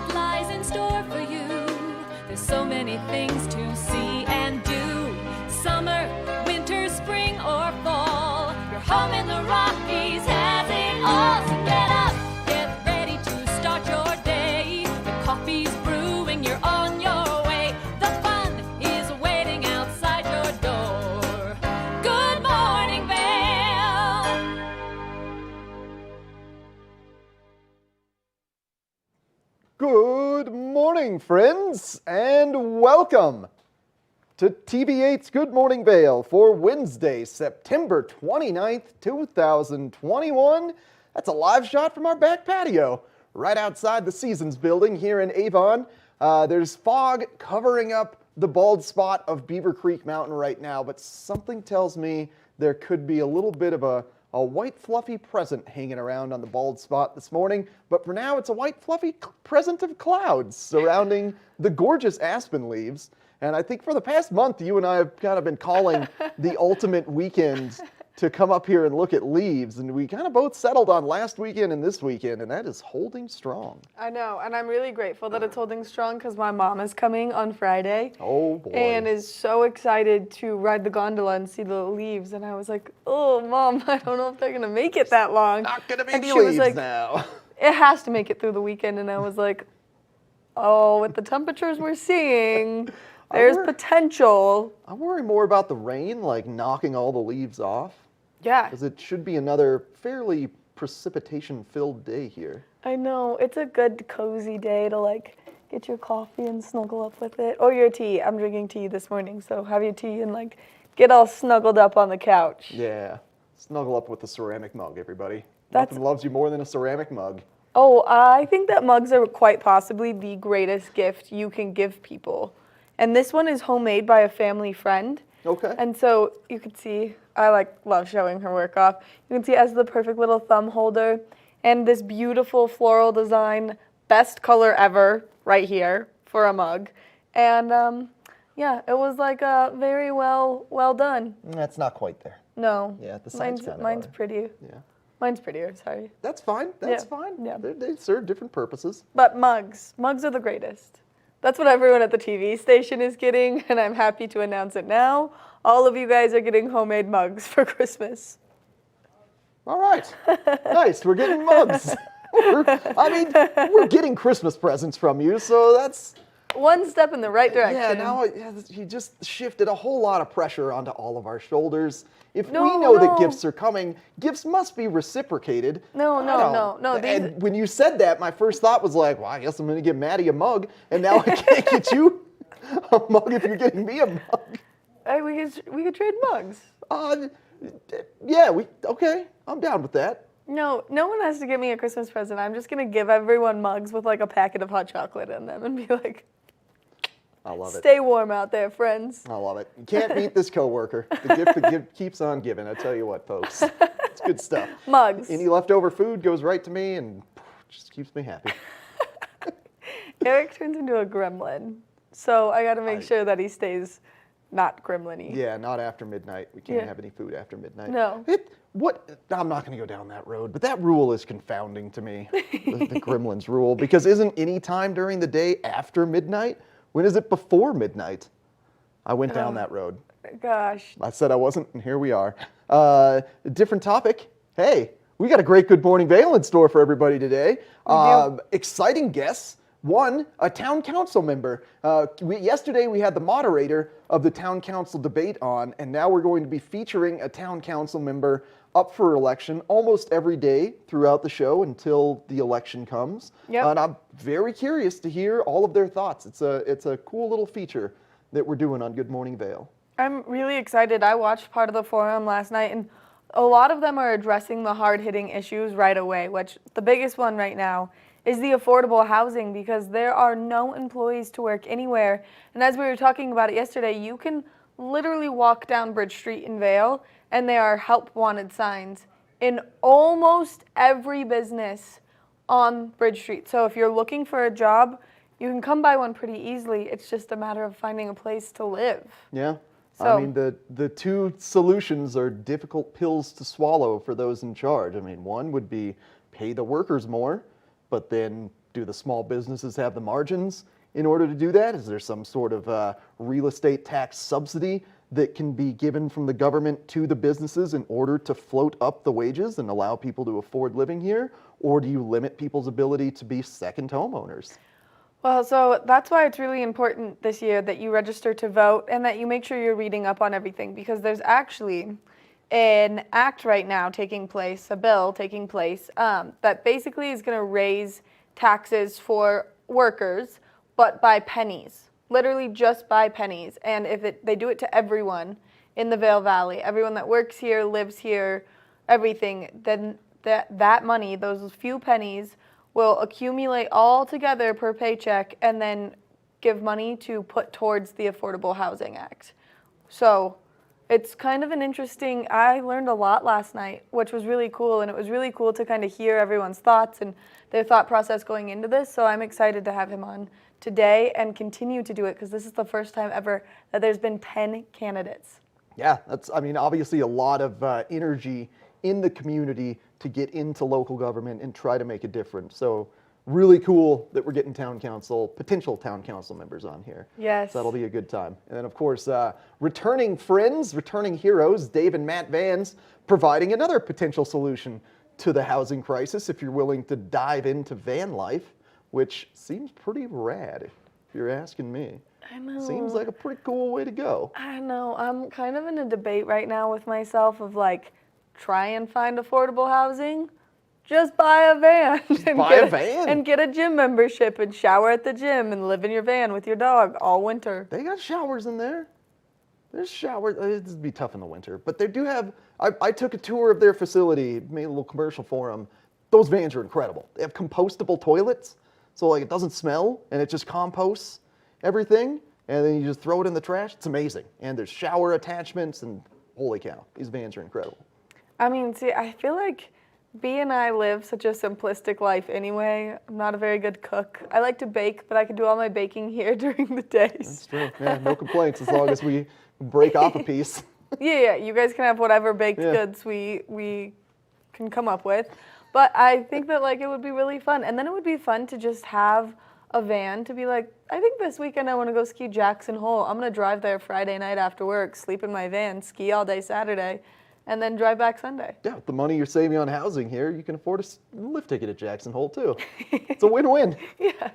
what lies in store for you. There's so many things to see and do. Summer, winter, spring, or fall. Your home in the Rockies has it all. So get up, get ready to start your day. The coffee's brewing, you're on your way. The fun is waiting outside your door. Good morning, Vail. Good morning, friends, and welcome to TV8's Good Morning Vail for Wednesday, September 29th, 2021. That's a live shot from our back patio, right outside the Seasons building here in Avon. There's fog covering up the bald spot of Beaver Creek Mountain right now, but something tells me there could be a little bit of a white fluffy present hanging around on the bald spot this morning, but for now it's a white fluffy present of clouds surrounding the gorgeous aspen leaves. And I think for the past month, you and I have kind of been calling the ultimate weekend to come up here and look at leaves, and we kind of both settled on last weekend and this weekend, and that is holding strong. I know, and I'm really grateful that it's holding strong because my mom is coming on Friday. Oh boy. And is so excited to ride the gondola and see the leaves, and I was like, oh, Mom, I don't know if they're going to make it that long. Not going to be and any she was leaves like, now. It has to make it through the weekend, and I was like, oh, with the temperatures we're seeing, there's potential. I worry more about the rain, like knocking all the leaves off. Yeah. Because it should be another fairly precipitation-filled day here. I know. It's a good, cozy day to, like, get your coffee and snuggle up with it. Or your tea. I'm drinking tea this morning, so have your tea and, like, get all snuggled up on the couch. Yeah. Snuggle up with the ceramic mug, everybody. Nothing loves you more than a ceramic mug. Oh, I think that mugs are quite possibly the greatest gift you can give people. And this one is homemade by a family friend. Okay. And so you can see, I love showing her work off. You can see it has the perfect little thumb holder and this beautiful floral design, best color ever right here for a mug. And yeah, it was like very well done. That's not quite there. No. Yeah, the sides mine's pretty. Yeah. Mine's prettier, sorry. That's fine. That's Yeah. fine. Yeah. They serve different purposes. But mugs are the greatest. That's what everyone at the TV station is getting, and I'm happy to announce it now. All of you guys are getting homemade mugs for Christmas. All right. Nice. We're getting mugs. We're getting Christmas presents from you, so that's... One step in the right direction. Yeah, now you just shifted a whole lot of pressure onto all of our shoulders. If we No, know that no. gifts are coming, gifts must be reciprocated. No. And when you said that, my first thought was like, well, I guess I'm going to get Maddie a mug, and now I can't get you a mug if you're getting me a mug. Hey, we could trade mugs. Yeah, okay, I'm down with that. No one has to give me a Christmas present. I'm just going to give everyone mugs with like a packet of hot chocolate in them and be like, I love it. stay warm out there, friends. I love it. You can't beat this coworker. The gift that keeps on giving. I tell you what, folks. It's good stuff. Mugs. Any leftover food goes right to me and just keeps me happy. Eric turns into a gremlin, so I got to make sure that he stays not gremlin-y. Yeah, not after midnight. We can't have any food after midnight. No. I'm not going to go down that road, but that rule is confounding to me, the Gremlins rule, because isn't any time during the day after midnight? When is it before midnight? I went down that road. Gosh. I said I wasn't, and here we are. Different topic. Hey, we got a great Good Morning Vail in store for everybody today. Exciting guests. One, a town council member. Yesterday we had the moderator of the town council debate on, and now we're going to be featuring a town council member up for election almost every day throughout the show until the election comes. Yep. And I'm very curious to hear all of their thoughts. It's a cool little feature that we're doing on Good Morning Vail. I'm really excited. I watched part of the forum last night, and a lot of them are addressing the hard-hitting issues right away, which the biggest one right now is the affordable housing, because there are no employees to work anywhere. And as we were talking about it yesterday, you can literally walk down Bridge Street in Vail, and there are help wanted signs in almost every business on Bridge Street. So if you're looking for a job, you can come by one pretty easily. It's just a matter of finding a place to live. Yeah. So, I mean, the two solutions are difficult pills to swallow for those in charge. I mean, one would be pay the workers more, but then do the small businesses have the margins in order to do that? Is there some sort of real estate tax subsidy that can be given from the government to the businesses in order to float up the wages and allow people to afford living here? Or do you limit people's ability to be second homeowners? Well, so that's why it's really important this year that you register to vote and that you make sure you're reading up on everything, because there's actually an act right now taking place, a bill taking place, that basically is going to raise taxes for workers, but by pennies, literally just by pennies. And if they do it to everyone in the Vail Valley, everyone that works here, lives here, everything, then that money, those few pennies, will accumulate all together per paycheck and then give money to put towards the Affordable Housing Act. So it's kind of an interesting, I learned a lot last night, which was really cool, and it was really cool to kind of hear everyone's thoughts and their thought process going into this. So I'm excited to have him on today and continue to do it, because this is the first time ever that there's been 10 candidates. Yeah, that's, I mean, obviously a lot of energy in the community to get into local government and try to make a difference. So really cool that we're getting potential town council members on here. Yes. So that'll be a good time. And then of course, returning friends, returning heroes, Dave and Matt Vans, providing another potential solution to the housing crisis if you're willing to dive into van life, which seems pretty rad if you're asking me. I know. Seems like a pretty cool way to go. I know. I'm kind of in a debate right now with myself of like, try and find affordable housing, just buy a van. And get a gym membership and shower at the gym and live in your van with your dog all winter. They got showers in there. There's showers. It'd be tough in the winter, but they do have, I took a tour of their facility, made a little commercial for them. Those vans are incredible. They have compostable toilets, so like it doesn't smell and it just composts everything, and then you just throw it in the trash. It's amazing. And there's shower attachments, and holy cow, these vans are incredible. I mean, see, I feel like B and I live such a simplistic life anyway. I'm not a very good cook. I like to bake, but I can do all my baking here during the days. That's true. Yeah, no complaints as long as we break off a piece. Yeah, you guys can have whatever baked goods we can come up with. But I think that like it would be really fun. And then it would be fun to just have a van to be like, I think this weekend I want to go ski Jackson Hole. I'm going to drive there Friday night after work, sleep in my van, ski all day Saturday, and then drive back Sunday. Yeah, with the money you're saving on housing here, you can afford a lift ticket at Jackson Hole too. It's a win-win. Yeah.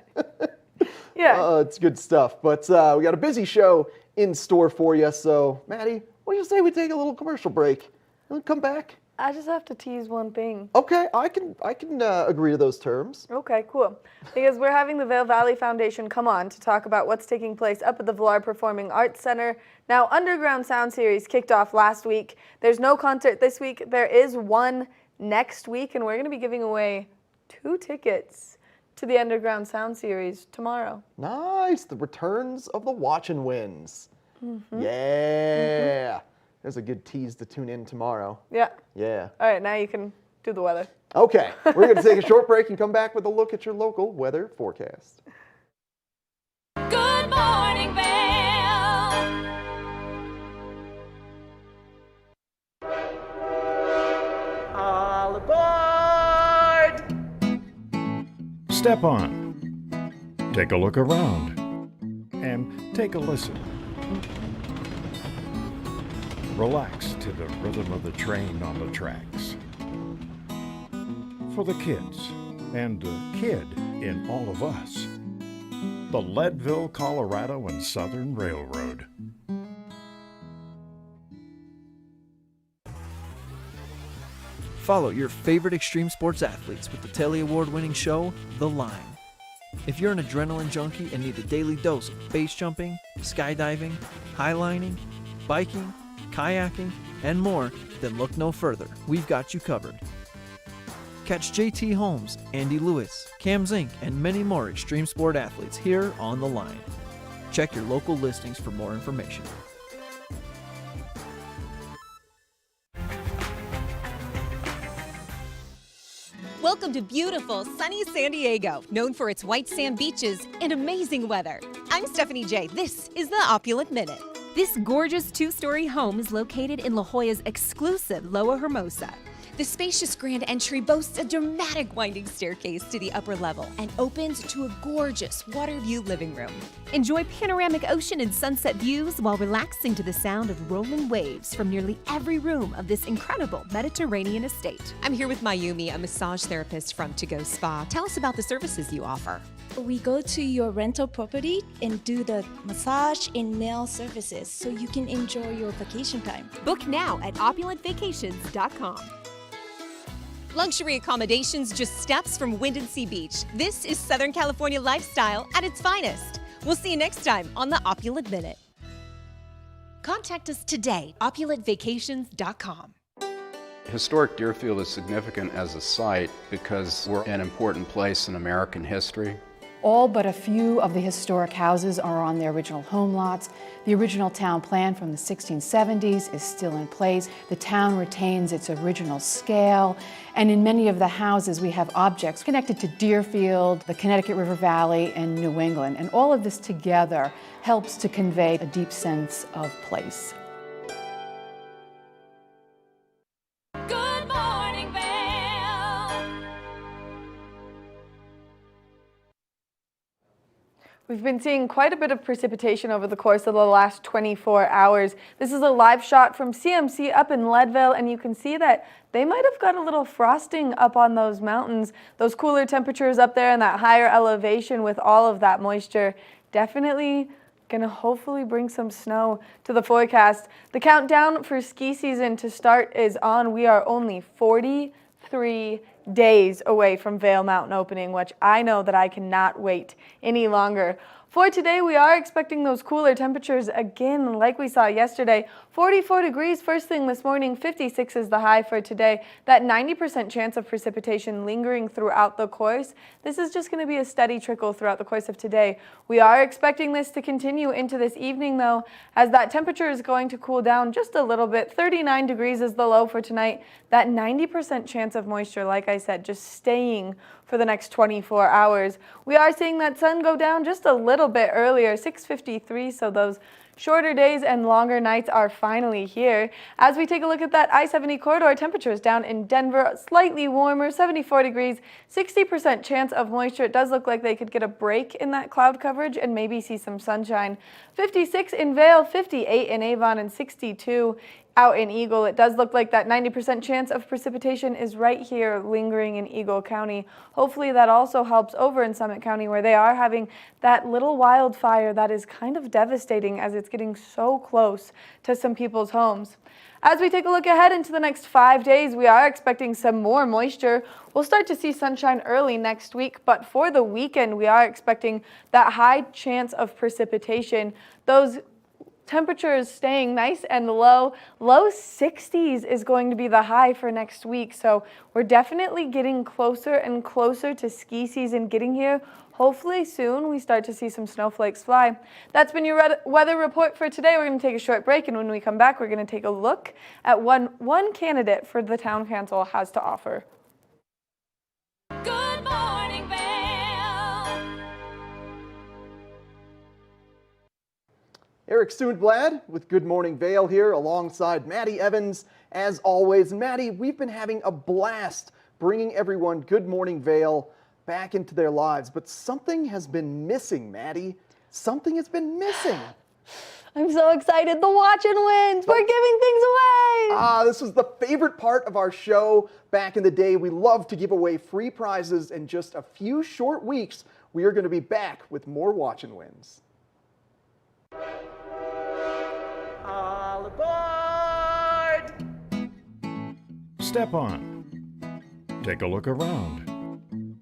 Yeah. It's good stuff. But we got a busy show in store for you. So, Maddie, what do you say we take a little commercial break and come back? I just have to tease one thing. Okay, I can agree to those terms. Okay, cool. Because we're having the Vail Valley Foundation come on to talk about what's taking place up at the Villar Performing Arts Center. Now, Underground Sound Series kicked off last week. There's no concert this week. There is one next week, and we're going to be giving away 2 tickets to the Underground Sound Series tomorrow. Nice. The returns of the Watch and Wins. Mm-hmm. Yeah. Mm-hmm. There's a good tease to tune in tomorrow. Yeah. Yeah. All right, now you can do the weather. Okay, we're going to take a short break and come back with a look at your local weather forecast. Good morning, Vail. All aboard! Step on. Take a look around. And take a listen. Relax to the rhythm of the train on the tracks. For the kids, and the kid in all of us, the Leadville, Colorado and Southern Railroad. Follow your favorite extreme sports athletes with the Telly Award-winning show, The Line. If you're an adrenaline junkie and need a daily dose of base jumping, skydiving, highlining, biking, kayaking, and more, then look no further. We've got you covered. Catch JT Holmes, Andy Lewis, Cam Zink, and many more extreme sport athletes here on The Line. Check your local listings for more information. Welcome to beautiful, sunny San Diego, known for its white sand beaches and amazing weather. I'm Stephanie J. This is the Opulent Minute. This gorgeous 2-story home is located in La Jolla's exclusive Loa Hermosa. The spacious grand entry boasts a dramatic winding staircase to the upper level and opens to a gorgeous water view living room. Enjoy panoramic ocean and sunset views while relaxing to the sound of rolling waves from nearly every room of this incredible Mediterranean estate. I'm here with Mayumi, a massage therapist from To Go Spa. Tell us about the services you offer. We go to your rental property and do the massage and nail services so you can enjoy your vacation time. Book now at opulentvacations.com. Luxury accommodations just steps from Wind & Sea Beach. This is Southern California lifestyle at its finest. We'll see you next time on the Opulent Minute. Contact us today, opulentvacations.com. Historic Deerfield is significant as a site because we're an important place in American history. All but a few of the historic houses are on their original home lots. The original town plan from the 1670s is still in place. The town retains its original scale, and in many of the houses we have objects connected to Deerfield, the Connecticut River Valley, and New England. And all of this together helps to convey a deep sense of place. Good morning, Vail. We've been seeing quite a bit of precipitation over the course of the last 24 hours. This is a live shot from CMC up in Leadville, and you can see that they might have got a little frosting up on those mountains. Those cooler temperatures up there and that higher elevation with all of that moisture definitely gonna hopefully bring some snow to the forecast. The countdown for ski season to start is on. We are only 43 days away from Vail Mountain opening, which I know that I cannot wait any longer. For today, we are expecting those cooler temperatures again, like we saw yesterday. 44 degrees first thing this morning, 56 is the high for today. That 90% chance of precipitation lingering throughout the course. This is just going to be a steady trickle throughout the course of today. We are expecting this to continue into this evening, though, as that temperature is going to cool down just a little bit. 39 degrees is the low for tonight. That 90% chance of moisture, like I said, just staying for the next 24 hours. We are seeing that sun go down just a little bit earlier, 6:53, so those shorter days and longer nights are finally here. As we take a look at that I-70 corridor, temperatures down in Denver, slightly warmer, 74 degrees, 60% chance of moisture. It does look like they could get a break in that cloud coverage and maybe see some sunshine. 56 in Vail, 58 in Avon, and 62 out in Eagle. It does look like that 90% chance of precipitation is right here lingering in Eagle County. Hopefully that also helps over in Summit County, where they are having that little wildfire that is kind of devastating as it's getting so close to some people's homes. As we take a look ahead into the next 5 days, we are expecting some more moisture. We'll start to see sunshine early next week, but for the weekend, we are expecting that high chance of precipitation. Those temperatures staying nice and low. Low 60s is going to be the high for next week, so we're definitely getting closer and closer to ski season getting here. Hopefully soon we start to see some snowflakes fly. That's been your weather report for today. We're going to take a short break, and when we come back, we're going to take a look at one candidate for the town council has to offer. Good morning, Vail. Eric Sundblad with Good Morning Vail here alongside Maddie Evans. As always, Maddie, we've been having a blast bringing everyone Good Morning Vail back into their lives, but something has been missing, Maddie. Something has been missing. I'm so excited. The watch and wins. We're giving things away. This was the favorite part of our show back in the day. We love to give away free prizes. In just a few short weeks, we are going to be back with more watch and wins. All aboard! Step on. Take a look around.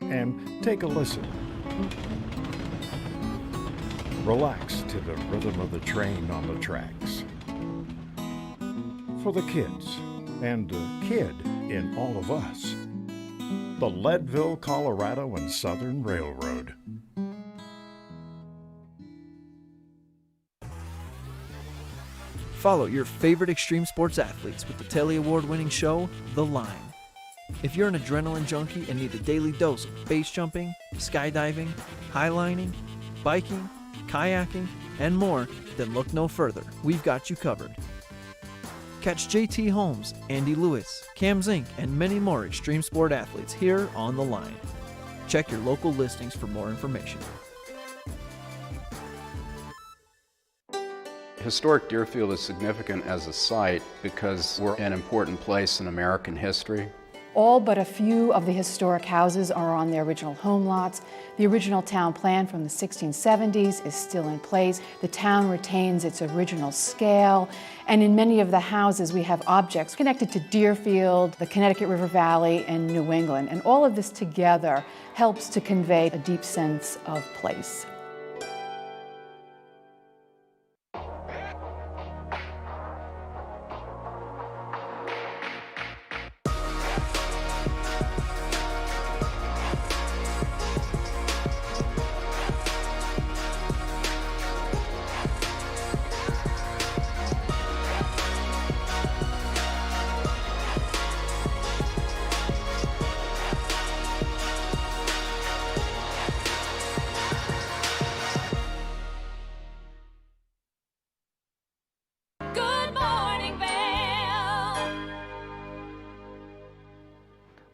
And take a listen. Relax to the rhythm of the train on the tracks. For the kids, and a kid in all of us, the Leadville, Colorado and Southern Railroad. Follow your favorite extreme sports athletes with the Telly Award-winning show, The Line. If you're an adrenaline junkie and need a daily dose of base jumping, skydiving, highlining, biking, kayaking, and more, then look no further. We've got you covered. Catch JT Holmes, Andy Lewis, Cam Zink, and many more extreme sport athletes here on The Line. Check your local listings for more information. Historic Deerfield is significant as a site because we're an important place in American history. All but a few of the historic houses are on their original home lots. The original town plan from the 1670s is still in place. The town retains its original scale, and in many of the houses we have objects connected to Deerfield, the Connecticut River Valley, and New England. And all of this together helps to convey a deep sense of place. Good morning, Vail.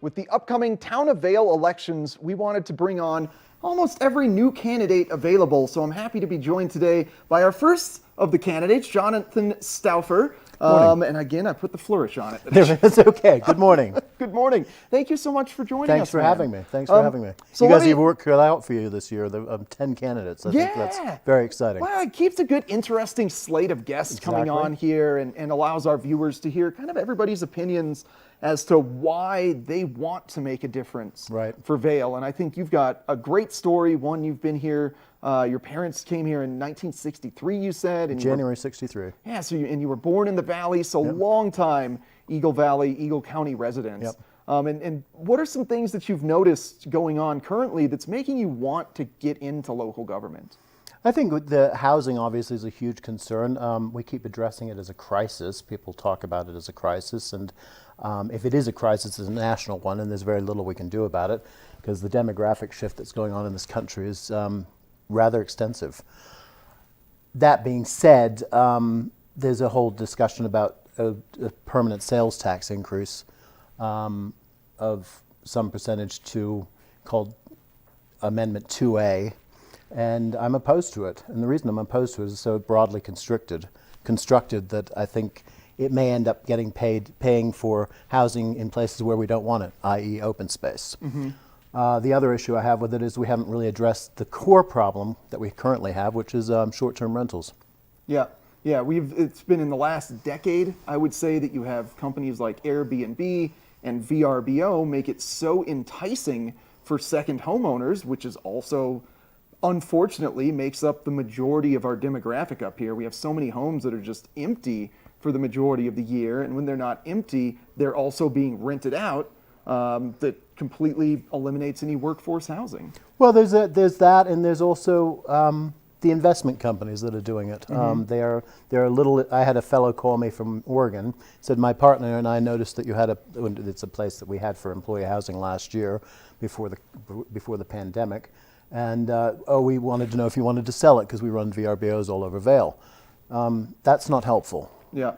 With the upcoming Town of Vail elections, we wanted to bring on almost every new candidate available, so I'm happy to be joined today by our first of the candidates, Jonathan Staufer. And again, I put the flourish on it. It's okay. Good morning. Good morning. Thank you so much for joining us. Thanks for man. having me. Thanks for having me. So you let guys me- have worked cut out for you this year. 10 candidates. I think that's very exciting. Well, it keeps a good, interesting slate of guests coming Exactly. on here and allows our viewers to hear kind of everybody's opinions as to why they want to make a difference for Vail. And I think you've got a great story. One, you've been here. Your parents came here in 1963, you said. And January 63. Yeah, so you were born in the Valley, so long time Eagle Valley, Eagle County residents. And what are some things that you've noticed going on currently that's making you want to get into local government? I think the housing obviously is a huge concern. We keep addressing it as a crisis. People talk about it as a crisis, and if it is a crisis, it's a national one, and there's very little we can do about it because the demographic shift that's going on in this country is rather extensive. That being said, there's a whole discussion about a permanent sales tax increase of some percentage called Amendment 2A, and I'm opposed to it. And the reason I'm opposed to it is so broadly constructed that I think it may end up paying for housing in places where we don't want it, i.e. open space. The other issue I have with it is we haven't really addressed the core problem that we currently have, which is short-term rentals. Yeah, it's been in the last decade, I would say, that you have companies like Airbnb and VRBO make it so enticing for second homeowners, which is also, unfortunately, makes up the majority of our demographic up here. We have so many homes that are just empty for the majority of the year, and when they're not empty, they're also being rented out. That completely eliminates any workforce housing. Well, there's that, and there's also the investment companies that are doing it. They're a little. I had a fellow call me from Oregon. Said my partner and I noticed that you had it's a place that we had for employee housing last year, before the pandemic, and we wanted to know if you wanted to sell it because we run VRBOs all over Vail. That's not helpful. Yeah.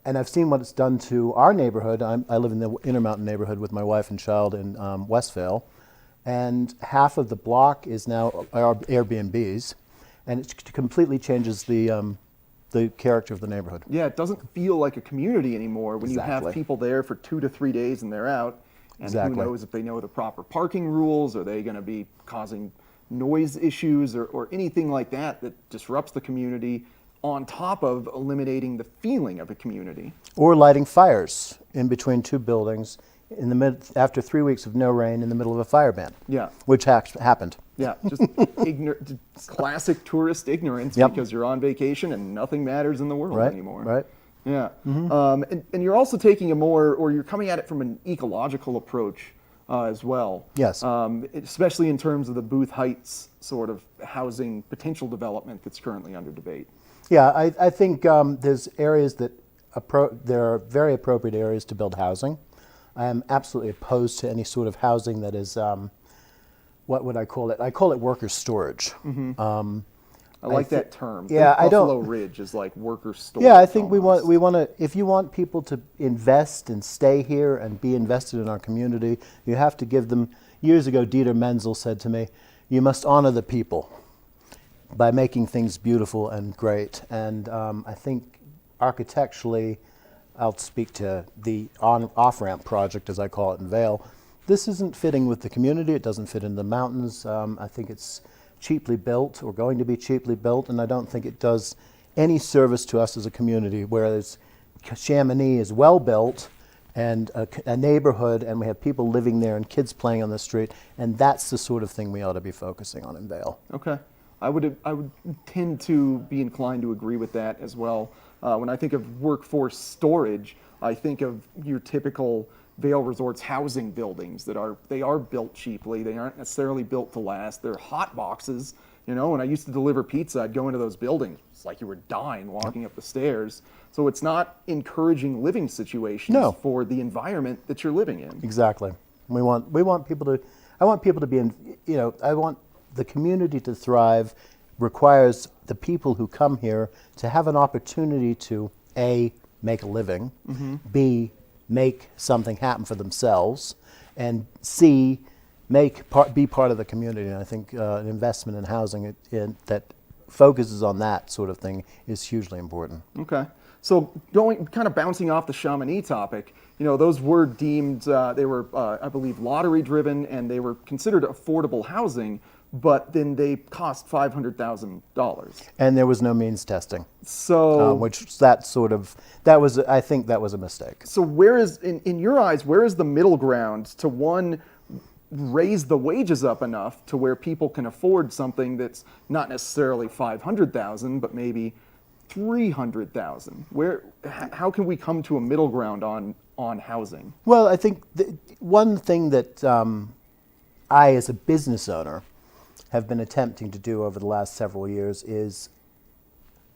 And I've seen what it's done to our neighborhood. I live in the Intermountain neighborhood with my wife and child in West Vail, and half of the block is now Airbnbs, and it completely changes the character of the neighborhood. Yeah, it doesn't feel like a community anymore when you have people there for 2 to 3 days and they're out. And who knows if they know the proper parking rules? Are they going to be causing noise issues or anything like that disrupts the community, on top of eliminating the feeling of a community? Or lighting fires in between two buildings after 3 weeks of no rain in the middle of a fire ban. Yeah. Which happened. Yeah, just classic tourist ignorance because you're on vacation and nothing matters in the world anymore. Right. Yeah. And you're also taking you're coming at it from an ecological approach as well. Yes. Especially in terms of the Booth Heights sort of housing potential development that's currently under debate. Yeah, I think there's areas that there are very appropriate areas to build housing. I am absolutely opposed to any sort of housing that is, what would I call it? I call it worker storage. I like that term. Yeah, Think I don't. Buffalo Ridge is like worker storage. Yeah, I think we almost. want to. If you want people to invest and stay here and be invested in our community, you have to give them. Years ago, Dieter Menzel said to me, "You must honor the people by making things beautiful and great." And I think architecturally, I'll speak to the off-ramp project, as I call it in Vail. This isn't fitting with the community. It doesn't fit in the mountains. I think it's cheaply built, or going to be cheaply built, and I don't think it does any service to us as a community, whereas Chamonix is well built and a neighborhood, and we have people living there and kids playing on the street, and that's the sort of thing we ought to be focusing on in Vail. Okay. I would tend to be inclined to agree with that as well. When I think of workforce storage, I think of your typical Vail Resorts housing buildings that they are built cheaply. They aren't necessarily built to last. They're hot boxes. You know, when I used to deliver pizza, I'd go into those buildings. It's like you were dying walking up the stairs. So it's not encouraging living situations for the environment that you're living in. Exactly. We want people to. I want people to be in. You know, I want the community to thrive. Requires the people who come here to have an opportunity to A, make a living, B, make something happen for themselves, and C, be part of the community. And I think an investment in housing that focuses on that sort of thing is hugely important. Okay. So kind of bouncing off the Chamonix topic, you know, those were deemed, they were, I believe, lottery driven, and they were considered affordable housing, but then they cost $500,000. And there was no means testing. So, I think that was a mistake. So where is, in your eyes, where is the middle ground to, one, raise the wages up enough to where people can afford something that's not necessarily $500,000, but maybe $300,000? How can we come to a middle ground on housing? Well, I think one thing that I, as a business owner, have been attempting to do over the last several years is,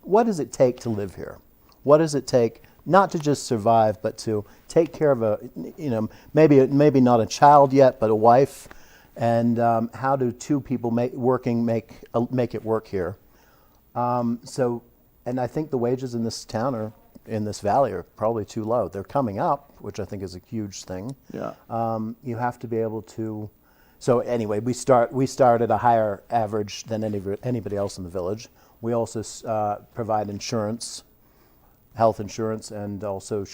what does it take to live here? What does it take not to just survive, but to take care of maybe not a child yet, but a wife, and how do two people make it work here? And I think the wages in this town in this valley are probably too low. They're coming up, which I think is a huge thing. Yeah. You have to be able to. So anyway, we start at a higher average than anybody else in the village. We also provide insurance, health insurance, and also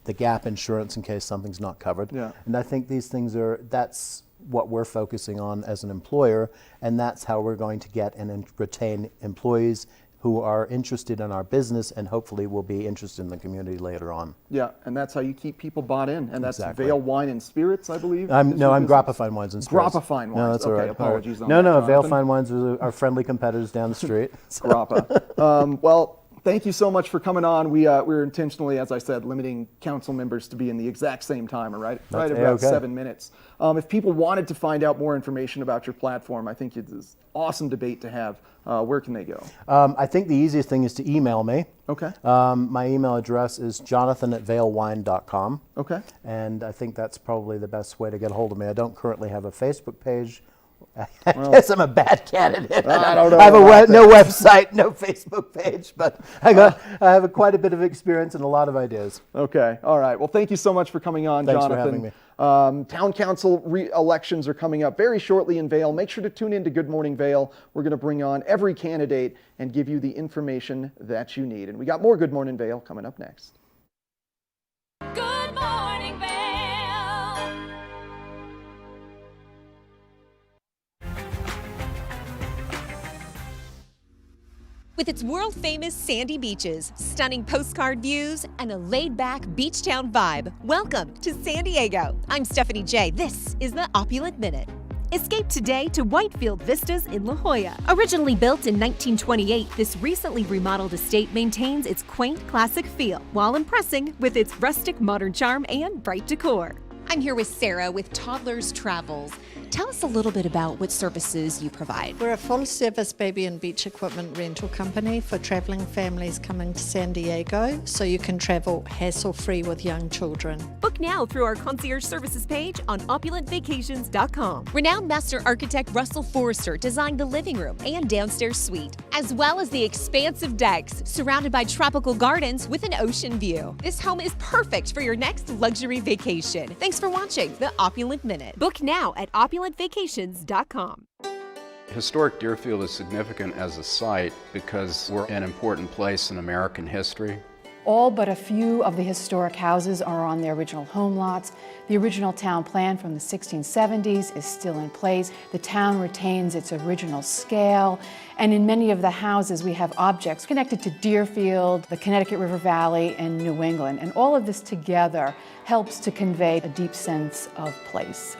the gap insurance in case something's not covered. Yeah. And I think these things that's what we're focusing on as an employer, and that's how we're going to get and retain employees who are interested in our business and hopefully will be interested in the community later on. Yeah, and that's how you keep people bought in, and that's Exactly. Vail Wine and Spirits, I believe. I'm Grappa Fine Wines and Spirits. Grappa Fine Wines. No, that's all Okay, right. apologies on No, that, Vail Jonathan. Fine Wines are friendly competitors down the street. Grappa. Well, thank you so much for coming on. We're intentionally, as I said, limiting council members to be in the exact same time, right about A-okay. 7 minutes. If people wanted to find out more information about your platform, I think it's an awesome debate to have. Where can they go? I think the easiest thing is to email me. Okay. My email address is jonathan@vailwine.com. Okay. And I think that's probably the best way to get a hold of me. I don't currently have a Facebook page. I guess I'm a bad candidate. I don't know I have about no website, no Facebook page, but I have quite a bit of experience and a lot of ideas. Okay. All right. Well, thank you so much for coming on, Thanks for Jonathan. having me. Town council elections are coming up very shortly in Vail. Make sure to tune in to Good Morning Vail. We're going to bring on every candidate and give you the information that you need. And we got more Good Morning Vail coming up next. Good morning, Vail. With its world-famous sandy beaches, stunning postcard views, and a laid-back beach town vibe, welcome to San Diego. I'm Stephanie J. This is the Opulent Minute. Escape today to Whitefield Vistas in La Jolla. Originally built in 1928, this recently remodeled estate maintains its quaint classic feel while impressing with its rustic modern charm and bright decor. I'm here with Sarah with Toddlers Travels. Tell us a little bit about what services you provide. We're a full-service baby and beach equipment rental company for travelling families coming to San Diego, so you can travel hassle-free with young children. Book now through our concierge services page on opulentvacations.com. Renowned master architect Russell Forrester designed the living room and downstairs suite, as well as the expansive decks surrounded by tropical gardens with an ocean view. This home is perfect for your next luxury vacation. Thanks for watching the Opulent Minute. Book now at opulentvacations.com. Historic Deerfield is significant as a site because we're an important place in American history. All but a few of the historic houses are on their original home lots. The original town plan from the 1670s is still in place. The town retains its original scale, and in many of the houses we have objects connected to Deerfield, the Connecticut River Valley, and New England. And all of this together helps to convey a deep sense of place.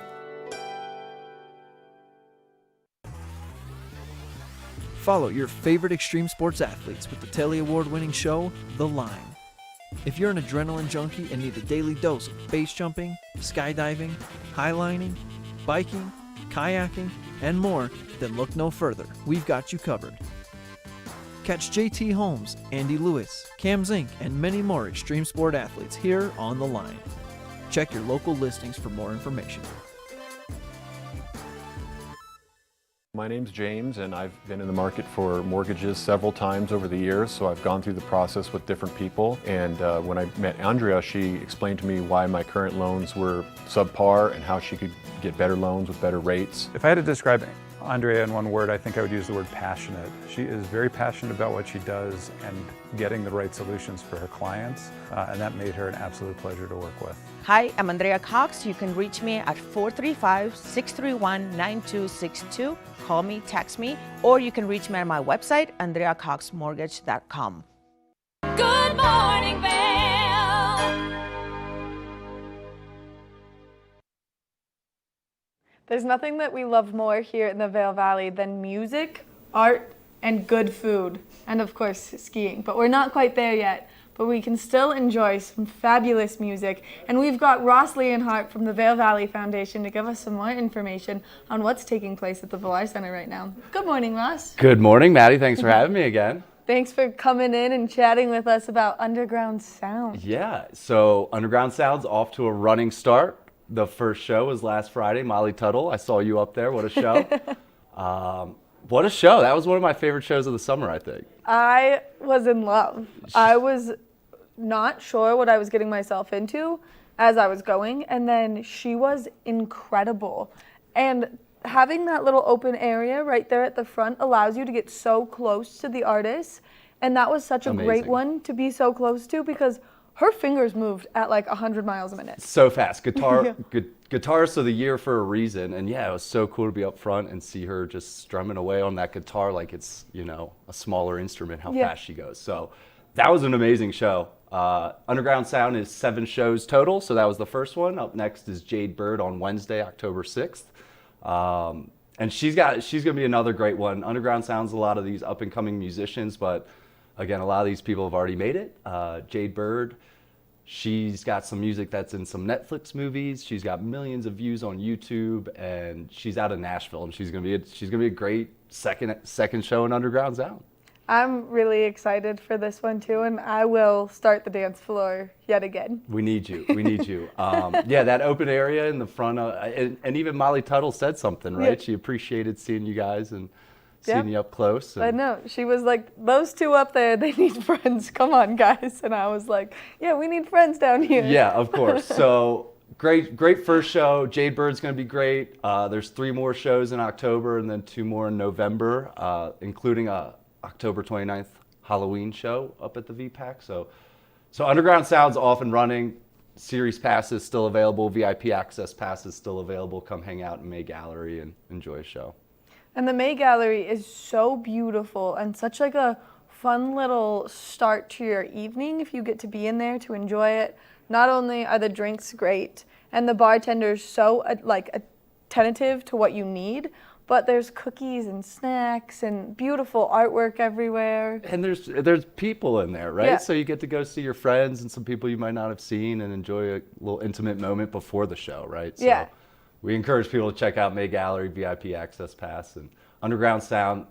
Follow your favorite extreme sports athletes with the Telly Award-winning show, The Line. If you're an adrenaline junkie and need a daily dose of base jumping, skydiving, highlining, biking, kayaking, and more, then look no further. We've got you covered. Catch JT Holmes, Andy Lewis, Cam Zink, and many more extreme sport athletes here on The Line. Check your local listings for more information. My name's James, and I've been in the market for mortgages several times over the years, so I've gone through the process with different people. And when I met Andrea, she explained to me why my current loans were subpar and how she could get better loans with better rates. If I had to describe Andrea in one word, I think I would use the word passionate. She is very passionate about what she does and getting the right solutions for her clients, and that made her an absolute pleasure to work with. Hi, I'm Andrea Cox. You can reach me at 435-631-9262. Call me, text me, or you can reach me at my website, andreacoxmortgage.com. Good morning, Vail. There's nothing that we love more here in the Vail Valley than music, art, and good food, and of course skiing. But we're not quite there yet, but we can still enjoy some fabulous music. And we've got Ross Leonhardt from the Vail Valley Foundation to give us some more information on what's taking place at the Villar Center right now. Good morning, Ross. Good morning, Maddie. Thanks for having me again. Thanks for coming in and chatting with us about underground sound. Yeah, so Underground Sound's off to a running start. The first show was last Friday, Molly Tuttle. I saw you up there. What a show. What a show. That was one of my favorite shows of the summer, I think. I was in love. I was not sure what I was getting myself into as I was going, and then she was incredible. And having that little open area right there at the front allows you to get so close to the artist, and that was such a great one to be so close to because her fingers moved at like 100 miles a minute. So fast. Guitarist of the year for a reason, and yeah, it was so cool to be up front and see her just strumming away on that guitar like it's, you know, a smaller instrument, how fast she goes. So that was an amazing show. Underground Sound is 7 shows total, so that was the first one. Up next is Jade Bird on Wednesday, October 6th. And she's going to be another great one. Underground Sound's a lot of these up-and-coming musicians, but again, a lot of these people have already made it. Jade Bird, she's got some music that's in some Netflix movies. She's got millions of views on YouTube, and she's out of Nashville, and she's gonna be a great second show in Underground Sound. I'm really excited for this one too, and I will start the dance floor yet again. We need you. We need you. Yeah, that open area in the front, and even Molly Tuttle said something, right? Yeah. She appreciated seeing you guys and seeing you up close. I know. She was like, those two up there, they need friends. Come on, guys. And I was like, yeah, we need friends down here. Yeah, of course. So great first show. Jade Bird's going to be great. There's 3 more shows in October and then 2 more in November, including a October 29th Halloween show up at the VPAC. So Underground Sound's off and running. Series passes still available. VIP access passes still available. Come hang out in May Gallery and enjoy a show. And the May Gallery is so beautiful and such like a fun little start to your evening if you get to be in there to enjoy it. Not only are the drinks great and the bartenders so attentive to what you need, but there's cookies and snacks and beautiful artwork everywhere. And there's people in there, right? Yeah. So you get to go see your friends and some people you might not have seen and enjoy a little intimate moment before the show, right? So yeah. we encourage people to check out May Gallery, VIP Access Pass, and Underground Sound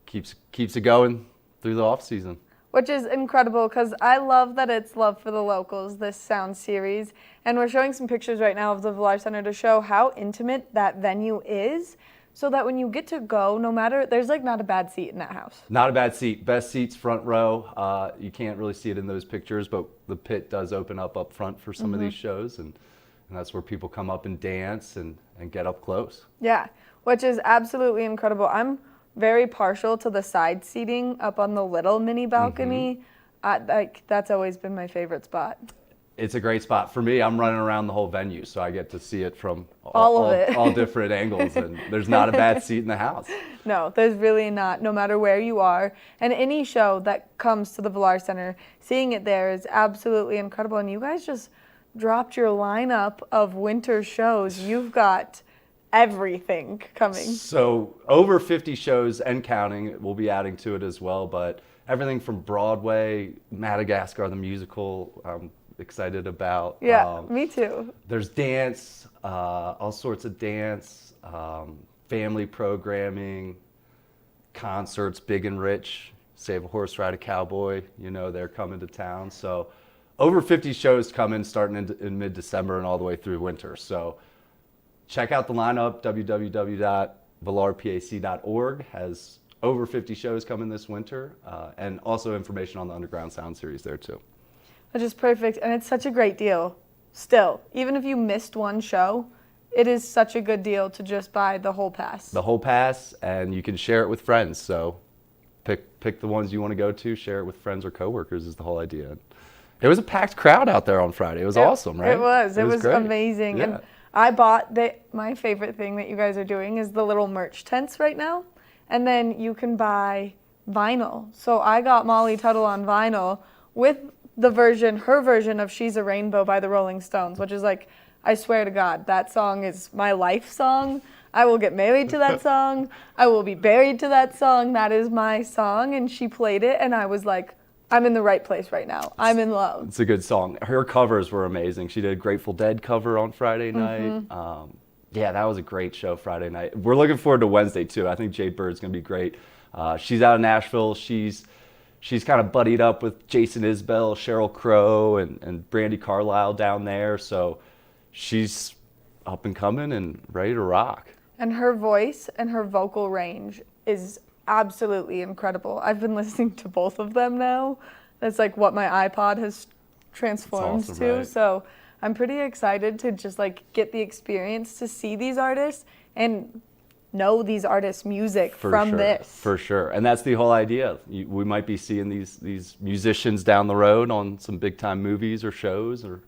keeps it going through the off season. Which is incredible because I love that it's Love for the Locals, this sound series. And we're showing some pictures right now of the Villar Center to show how intimate that venue is, so that when you get to go, no matter, there's like not a bad seat in that house. Not a bad seat. Best seats front row. You can't really see it in those pictures, but the pit does open up front for some of these shows, and that's where people come up and dance and get up close. Yeah, which is absolutely incredible. I'm very partial to the side seating up on the little mini balcony. That's always been my favorite spot. It's a great spot. For me, I'm running around the whole venue, so I get to see it from all different angles, and there's not a bad seat in the house. No, there's really not, no matter where you are. And any show that comes to the Villar Center, seeing it there is absolutely incredible. And you guys just dropped your lineup of winter shows. You've got everything coming. So over 50 shows and counting. We'll be adding to it as well, but everything from Broadway, Madagascar the musical, I'm excited about. Yeah, me too. There's dance, all sorts of dance, family programming, concerts, big and rich, Save a Horse, Ride a Cowboy, they're coming to town. So over 50 shows coming starting in mid-December and all the way through winter. So check out the lineup, www.villarpac.org has over 50 shows coming this winter, and also information on the Underground Sound Series there too. Which is perfect, and it's such a great deal. Still, even if you missed one show, it is such a good deal to just buy the whole pass. The whole pass, and you can share it with friends. So pick the ones you want to go to, share it with friends or coworkers is the whole idea. It was a packed crowd out there on Friday. It was awesome, right? It was great. amazing. Yeah. And I bought my favorite thing that you guys are doing is the little merch tents right now. And then you can buy vinyl. So I got Molly Tuttle on vinyl with her version of She's a Rainbow by the Rolling Stones, which is like, I swear to God, that song is my life song. I will get married to that song. I will be buried to that song. That is my song. And she played it, and I was like, I'm in the right place right now. I'm in love. It's a good song. Her covers were amazing. She did a Grateful Dead cover on Friday night. Yeah, that was a great show Friday night. We're looking forward to Wednesday too. I think Jade Bird's gonna be great. She's out of Nashville. She's kind of buddied up with Jason Isbell, Sheryl Crow, and Brandi Carlile down there. So she's up and coming and ready to rock. And her voice and her vocal range is absolutely incredible. I've been listening to both of them now. That's like what my iPod has transformed awesome, to. right? So I'm pretty excited to just like get the experience to see these artists and know these artists' music from this. For sure. And that's the whole idea. We might be seeing these musicians down the road on some big time movies or shows or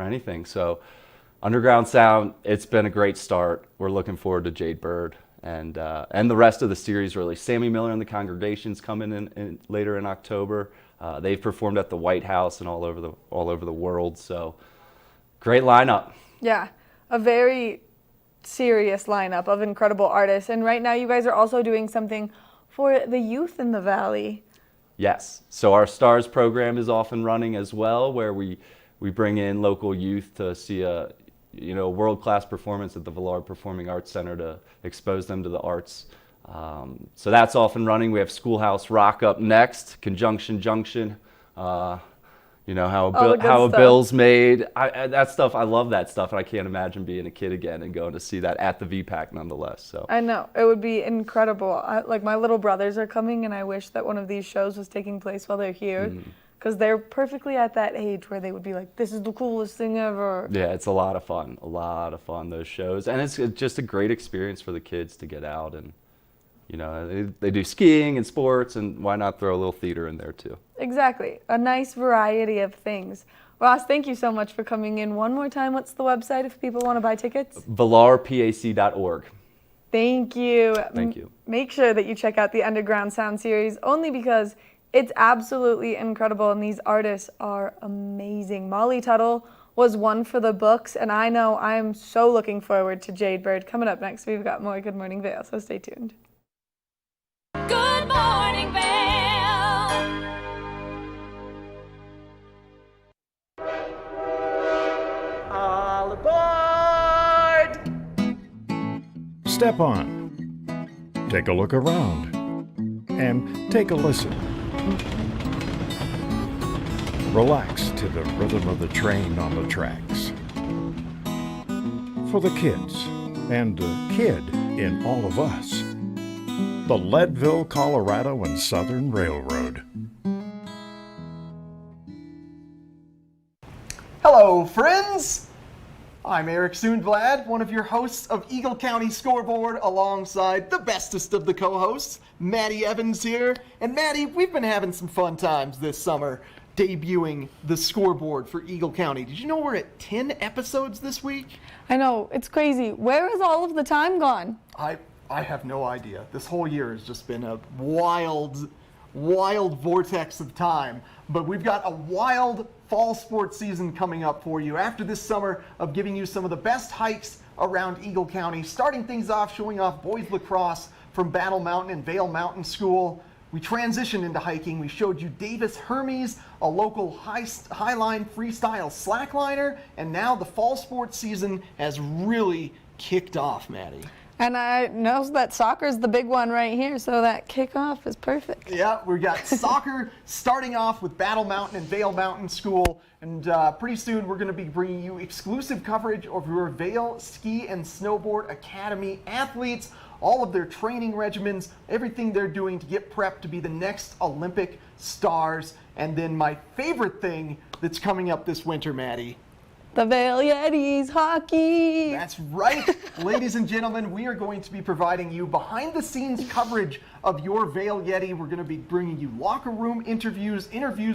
anything. So Underground Sound, it's been a great start. We're looking forward to Jade Bird and the rest of the series really. Sammy Miller and the Congregation's coming in later in October. They've performed at the White House and all over the world. So great lineup. Yeah, a very serious lineup of incredible artists. And right now you guys are also doing something for the youth in the Valley. Yes. So our STARS program is off and running as well, where we bring in local youth to see a world-class performance at the Villar Performing Arts Center to expose them to the arts. So that's off and running. We have Schoolhouse Rock up next, Conjunction Junction. How a bill's made. That stuff, I love that stuff, and I can't imagine being a kid again and going to see that at the VPAC nonetheless. So I know, it would be incredible. Like my little brothers are coming, and I wish that one of these shows was taking place while they're here, because they're perfectly at that age where they would be like, this is the coolest thing ever. Yeah, it's a lot of fun, those shows. And it's just a great experience for the kids to get out and, they do skiing and sports, and why not throw a little theater in there too? Exactly. A nice variety of things. Ross, thank you so much for coming in. One more time, what's the website if people want to buy tickets? VillarPAC.org. Thank you. Thank you. Make sure that you check out the Underground Sound series, only because it's absolutely incredible and these artists are amazing. Molly Tuttle was one for the books, and I know I'm so looking forward to Jade Bird. Coming up next, we've got more Good Morning Vail, so stay tuned. Good morning, Vail. All aboard! Step on, take a look around, and take a listen. Relax to the rhythm of the train on the tracks. For the kids and the kid in all of us, the Leadville, Colorado and Southern Railroad. Hello, friends! I'm Eric Soonblad, one of your hosts of Eagle County Scoreboard, alongside the bestest of the co-hosts, Maddie Evans here. And Maddie, we've been having some fun times this summer debuting the scoreboard for Eagle County. Did you know we're at 10 episodes this week? I know, it's crazy. Where has all of the time gone? I have no idea. This whole year has just been a wild vortex of time. But we've got a wild fall sports season coming up for you after this summer of giving you some of the best hikes around Eagle County, starting things off, showing off boys lacrosse from Battle Mountain and Vail Mountain School. We transitioned into hiking. We showed you Davis Hermes, a local highline freestyle slackliner, and now the fall sports season has really kicked off, Maddie. And I know that soccer's the big one right here, so that kickoff is perfect. Yeah, we got soccer starting off with Battle Mountain and Vail Mountain School, and pretty soon we're going to be bringing you exclusive coverage of your Vail Ski and Snowboard Academy athletes, all of their training regimens, everything they're doing to get prepped to be the next Olympic stars. And then my favorite thing that's coming up this winter, Maddie. The Vail Yetis hockey. That's right. Ladies and gentlemen, we are going to be providing you behind-the-scenes coverage of your Vail Yeti. We're going to be bringing you locker room interviews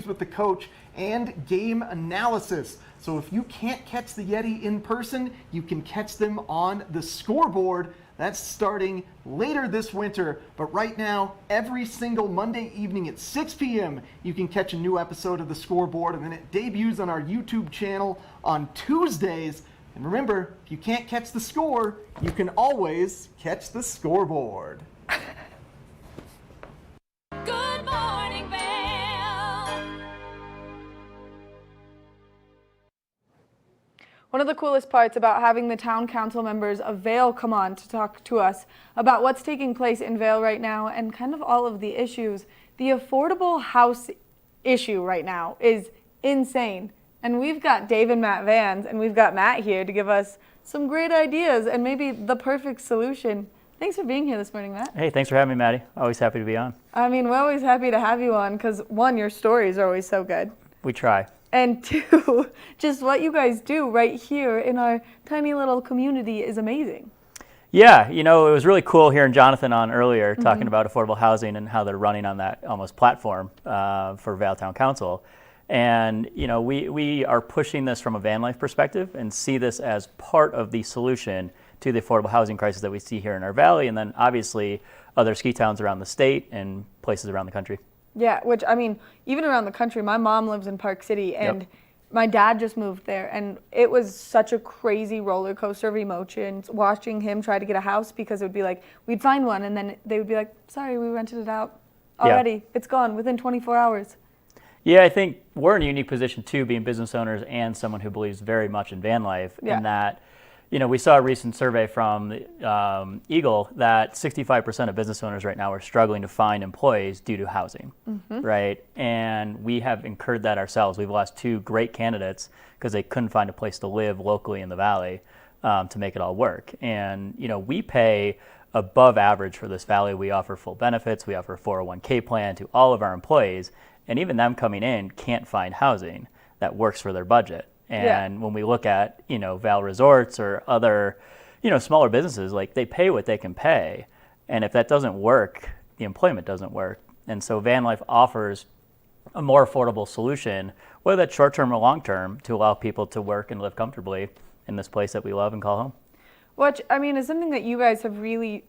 with the coach, and game analysis. So if you can't catch the Yeti in person, you can catch them on the scoreboard. That's starting later this winter, but right now, every single Monday evening at 6 p.m., you can catch a new episode of The Scoreboard, and then it debuts on our YouTube channel on Tuesdays. And remember, if you can't catch the score, you can always catch the scoreboard. Good morning, Vail. One of the coolest parts about having the town council members of Vail come on to talk to us about what's taking place in Vail right now and kind of all of the issues. The affordable house issue right now is insane. And we've got Dave and Matt Vans, and we've got Matt here to give us some great ideas and maybe the perfect solution. Thanks for being here this morning, Matt. Hey, thanks for having me, Maddie. Always happy to be on. I mean, we're always happy to have you on because, one, your stories are always so good. We try. And two, just what you guys do right here in our tiny little community is amazing. Yeah, you know, it was really cool hearing Jonathan on earlier talking about affordable housing and how they're running on that almost platform for Vail Town Council. And, you know, we are pushing this from a van life perspective and see this as part of the solution to the affordable housing crisis that we see here in our valley, and then obviously other ski towns around the state and places around the country. Yeah, which, I mean, even around the country, my mom lives in Park City, and my dad just moved there, and it was such a crazy roller coaster of emotions watching him try to get a house, because it would be like, we'd find one, and then they would be like, sorry, we rented it out already. It's gone within 24 hours. Yeah, I think we're in a unique position, too, being business owners and someone who believes very much in van life, in that, you know, we saw a recent survey from Eagle that 65% of business owners right now are struggling to find employees due to housing, right? And we have incurred that ourselves. We've lost 2 great candidates because they couldn't find a place to live locally in the valley to make it all work. And, you know, we pay above average for this valley. We offer full benefits. We offer a 401k plan to all of our employees. And even them coming in can't find housing that works for their budget. And when we look at, you know, Vail Resorts or other, you know, smaller businesses, like they pay what they can pay. And if that doesn't work, the employment doesn't work. And so van life offers a more affordable solution, whether that's short-term or long-term, to allow people to work and live comfortably in this place that we love and call home. Which, I mean, is something that you guys have really